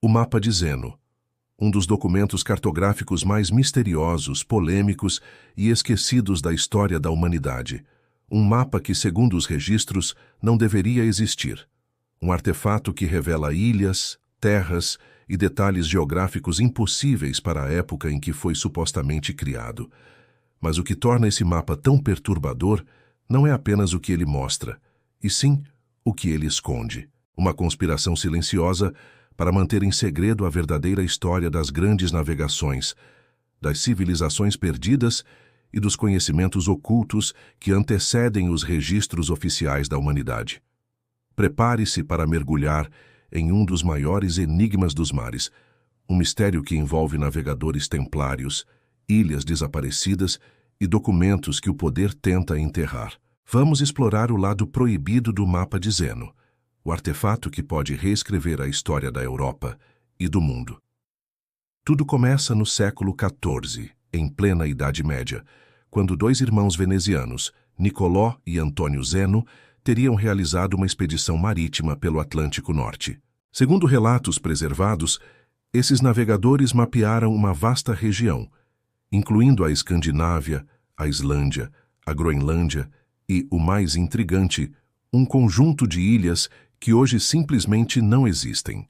O mapa de Zeno, um dos documentos cartográficos mais misteriosos, polêmicos e esquecidos da história da humanidade. Um mapa que, segundo os registros, não deveria existir. Um artefato que revela ilhas, terras e detalhes geográficos impossíveis para a época em que foi supostamente criado. Mas o que torna esse mapa tão perturbador não é apenas o que ele mostra, e sim o que ele esconde. Uma conspiração silenciosa para manter em segredo a verdadeira história das grandes navegações, das civilizações perdidas e dos conhecimentos ocultos que antecedem os registros oficiais da humanidade. Prepare-se para mergulhar em um dos maiores enigmas dos mares, um mistério que envolve navegadores templários, ilhas desaparecidas e documentos que o poder tenta enterrar. Vamos explorar o lado proibido do mapa de Zeno, o artefato que pode reescrever a história da Europa e do mundo. Tudo começa no século XIV, em plena Idade Média, quando dois irmãos venezianos, Nicolò e Antônio Zeno, teriam realizado uma expedição marítima pelo Atlântico Norte. Segundo relatos preservados, esses navegadores mapearam uma vasta região, incluindo a Escandinávia, a Islândia, a Groenlândia e, o mais intrigante, um conjunto de ilhas que hoje simplesmente não existem.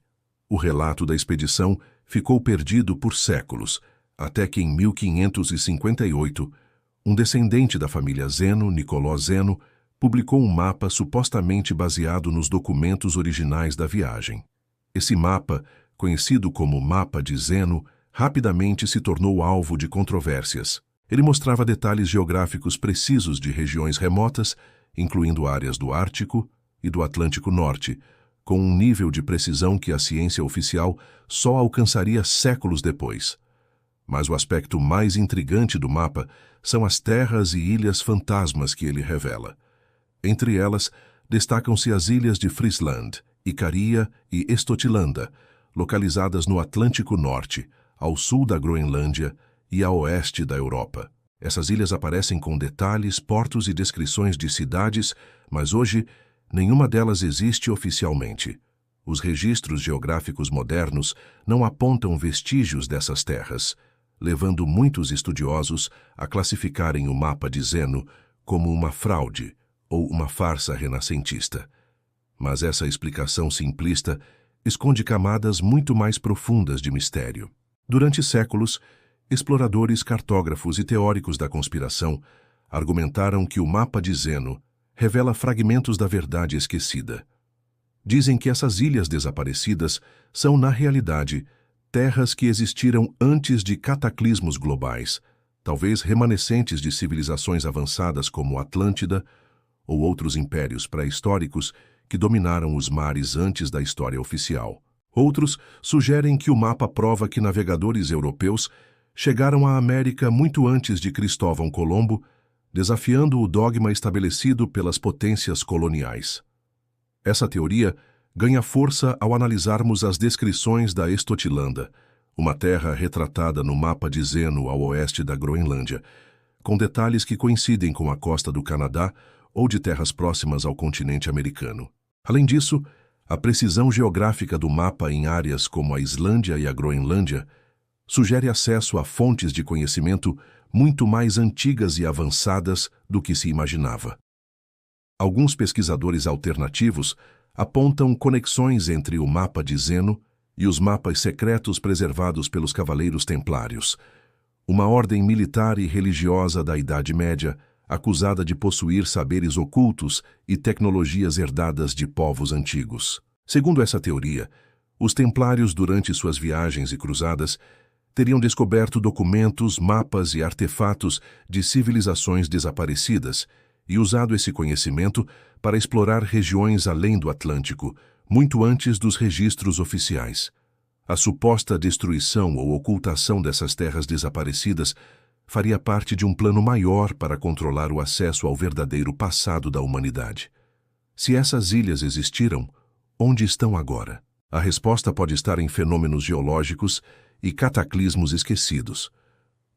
O relato da expedição ficou perdido por séculos, até que em 1558, um descendente da família Zeno, Nicolò Zeno, publicou um mapa supostamente baseado nos documentos originais da viagem. Esse mapa, conhecido como Mapa de Zeno, rapidamente se tornou alvo de controvérsias. Ele mostrava detalhes geográficos precisos de regiões remotas, incluindo áreas do Ártico e do Atlântico Norte, com um nível de precisão que a ciência oficial só alcançaria séculos depois. Mas o aspecto mais intrigante do mapa são as terras e ilhas fantasmas que ele revela. Entre elas, destacam-se as ilhas de Friesland, Icaria e Estotilanda, localizadas no Atlântico Norte, ao sul da Groenlândia e a oeste da Europa. Essas ilhas aparecem com detalhes, portos e descrições de cidades, mas hoje nenhuma delas existe oficialmente. Os registros geográficos modernos não apontam vestígios dessas terras, levando muitos estudiosos a classificarem o mapa de Zeno como uma fraude ou uma farsa renascentista. Mas essa explicação simplista esconde camadas muito mais profundas de mistério. Durante séculos, exploradores, cartógrafos e teóricos da conspiração argumentaram que o mapa de Zeno revela fragmentos da verdade esquecida. Dizem que essas ilhas desaparecidas são, na realidade, terras que existiram antes de cataclismos globais, talvez remanescentes de civilizações avançadas como Atlântida ou outros impérios pré-históricos que dominaram os mares antes da história oficial. Outros sugerem que o mapa prova que navegadores europeus chegaram à América muito antes de Cristóvão Colombo, desafiando o dogma estabelecido pelas potências coloniais. Essa teoria ganha força ao analisarmos as descrições da Estotilanda, uma terra retratada no mapa de Zeno ao oeste da Groenlândia, com detalhes que coincidem com a costa do Canadá ou de terras próximas ao continente americano. Além disso, a precisão geográfica do mapa em áreas como a Islândia e a Groenlândia sugere acesso a fontes de conhecimento muito mais antigas e avançadas do que se imaginava. Alguns pesquisadores alternativos apontam conexões entre o mapa de Zeno e os mapas secretos preservados pelos Cavaleiros Templários, uma ordem militar e religiosa da Idade Média acusada de possuir saberes ocultos e tecnologias herdadas de povos antigos. Segundo essa teoria, os templários, durante suas viagens e cruzadas, teriam descoberto documentos, mapas e artefatos de civilizações desaparecidas e usado esse conhecimento para explorar regiões além do Atlântico, muito antes dos registros oficiais. A suposta destruição ou ocultação dessas terras desaparecidas faria parte de um plano maior para controlar o acesso ao verdadeiro passado da humanidade. Se essas ilhas existiram, onde estão agora? A resposta pode estar em fenômenos geológicos e cataclismos esquecidos.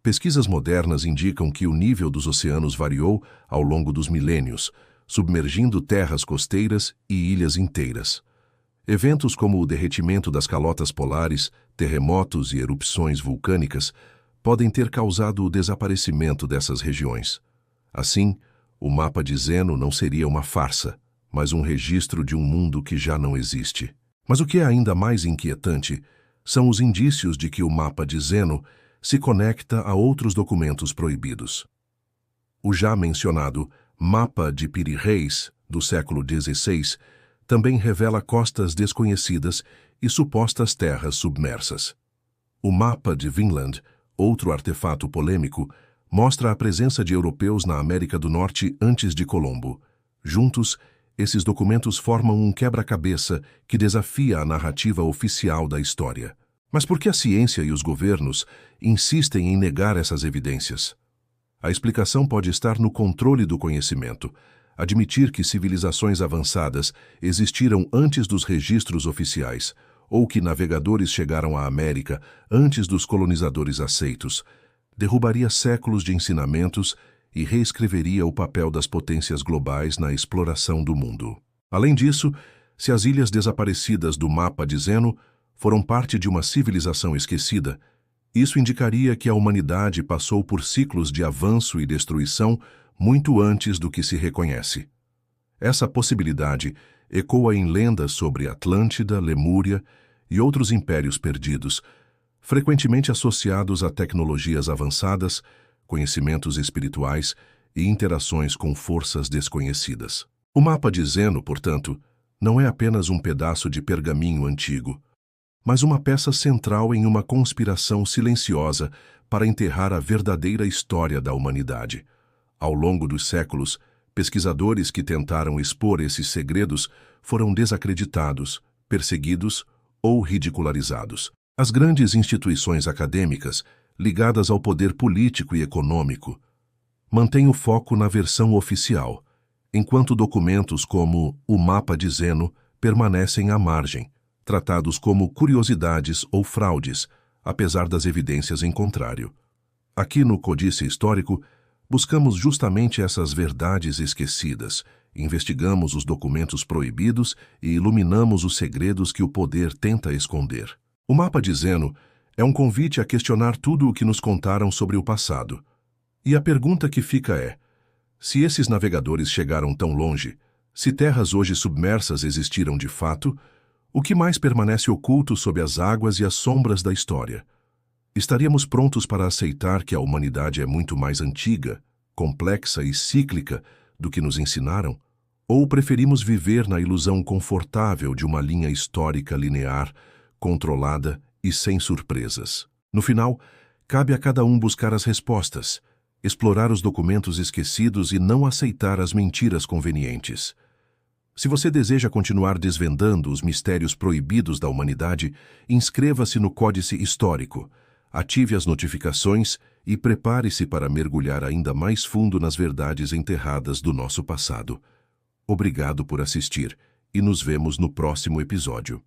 Pesquisas modernas indicam que o nível dos oceanos variou ao longo dos milênios, submergindo terras costeiras e ilhas inteiras. Eventos como o derretimento das calotas polares, terremotos e erupções vulcânicas podem ter causado o desaparecimento dessas regiões. Assim, o mapa de Zeno não seria uma farsa, mas um registro de um mundo que já não existe. Mas o que é ainda mais inquietante são os indícios de que o mapa de Zeno se conecta a outros documentos proibidos. O já mencionado Mapa de Piri-Reis, do século XVI, também revela costas desconhecidas e supostas terras submersas. O Mapa de Vinland, outro artefato polêmico, mostra a presença de europeus na América do Norte antes de Colombo. Juntos, esses documentos formam um quebra-cabeça que desafia a narrativa oficial da história. Mas por que a ciência e os governos insistem em negar essas evidências? A explicação pode estar no controle do conhecimento. Admitir que civilizações avançadas existiram antes dos registros oficiais, ou que navegadores chegaram à América antes dos colonizadores aceitos, derrubaria séculos de ensinamentos e reescreveria o papel das potências globais na exploração do mundo. Além disso, se as ilhas desaparecidas do mapa de Zeno foram parte de uma civilização esquecida, isso indicaria que a humanidade passou por ciclos de avanço e destruição muito antes do que se reconhece. Essa possibilidade ecoa em lendas sobre Atlântida, Lemúria e outros impérios perdidos, frequentemente associados a tecnologias avançadas, conhecimentos espirituais e interações com forças desconhecidas. O mapa de Zeno, portanto, não é apenas um pedaço de pergaminho antigo, mas uma peça central em uma conspiração silenciosa para enterrar a verdadeira história da humanidade. Ao longo dos séculos, pesquisadores que tentaram expor esses segredos foram desacreditados, perseguidos ou ridicularizados. As grandes instituições acadêmicas, ligadas ao poder político e econômico, mantêm o foco na versão oficial, enquanto documentos como o Mapa de Zeno permanecem à margem, tratados como curiosidades ou fraudes, apesar das evidências em contrário. Aqui no Codice Histórico, buscamos justamente essas verdades esquecidas, investigamos os documentos proibidos e iluminamos os segredos que o poder tenta esconder. O Mapa de Zeno é um convite a questionar tudo o que nos contaram sobre o passado. E a pergunta que fica é: se esses navegadores chegaram tão longe, se terras hoje submersas existiram de fato, o que mais permanece oculto sob as águas e as sombras da história? Estaríamos prontos para aceitar que a humanidade é muito mais antiga, complexa e cíclica do que nos ensinaram? Ou preferimos viver na ilusão confortável de uma linha histórica linear, controlada e sem surpresas? No final, cabe a cada um buscar as respostas, explorar os documentos esquecidos e não aceitar as mentiras convenientes. Se você deseja continuar desvendando os mistérios proibidos da humanidade, inscreva-se no Códice Histórico, ative as notificações e prepare-se para mergulhar ainda mais fundo nas verdades enterradas do nosso passado. Obrigado por assistir e nos vemos no próximo episódio.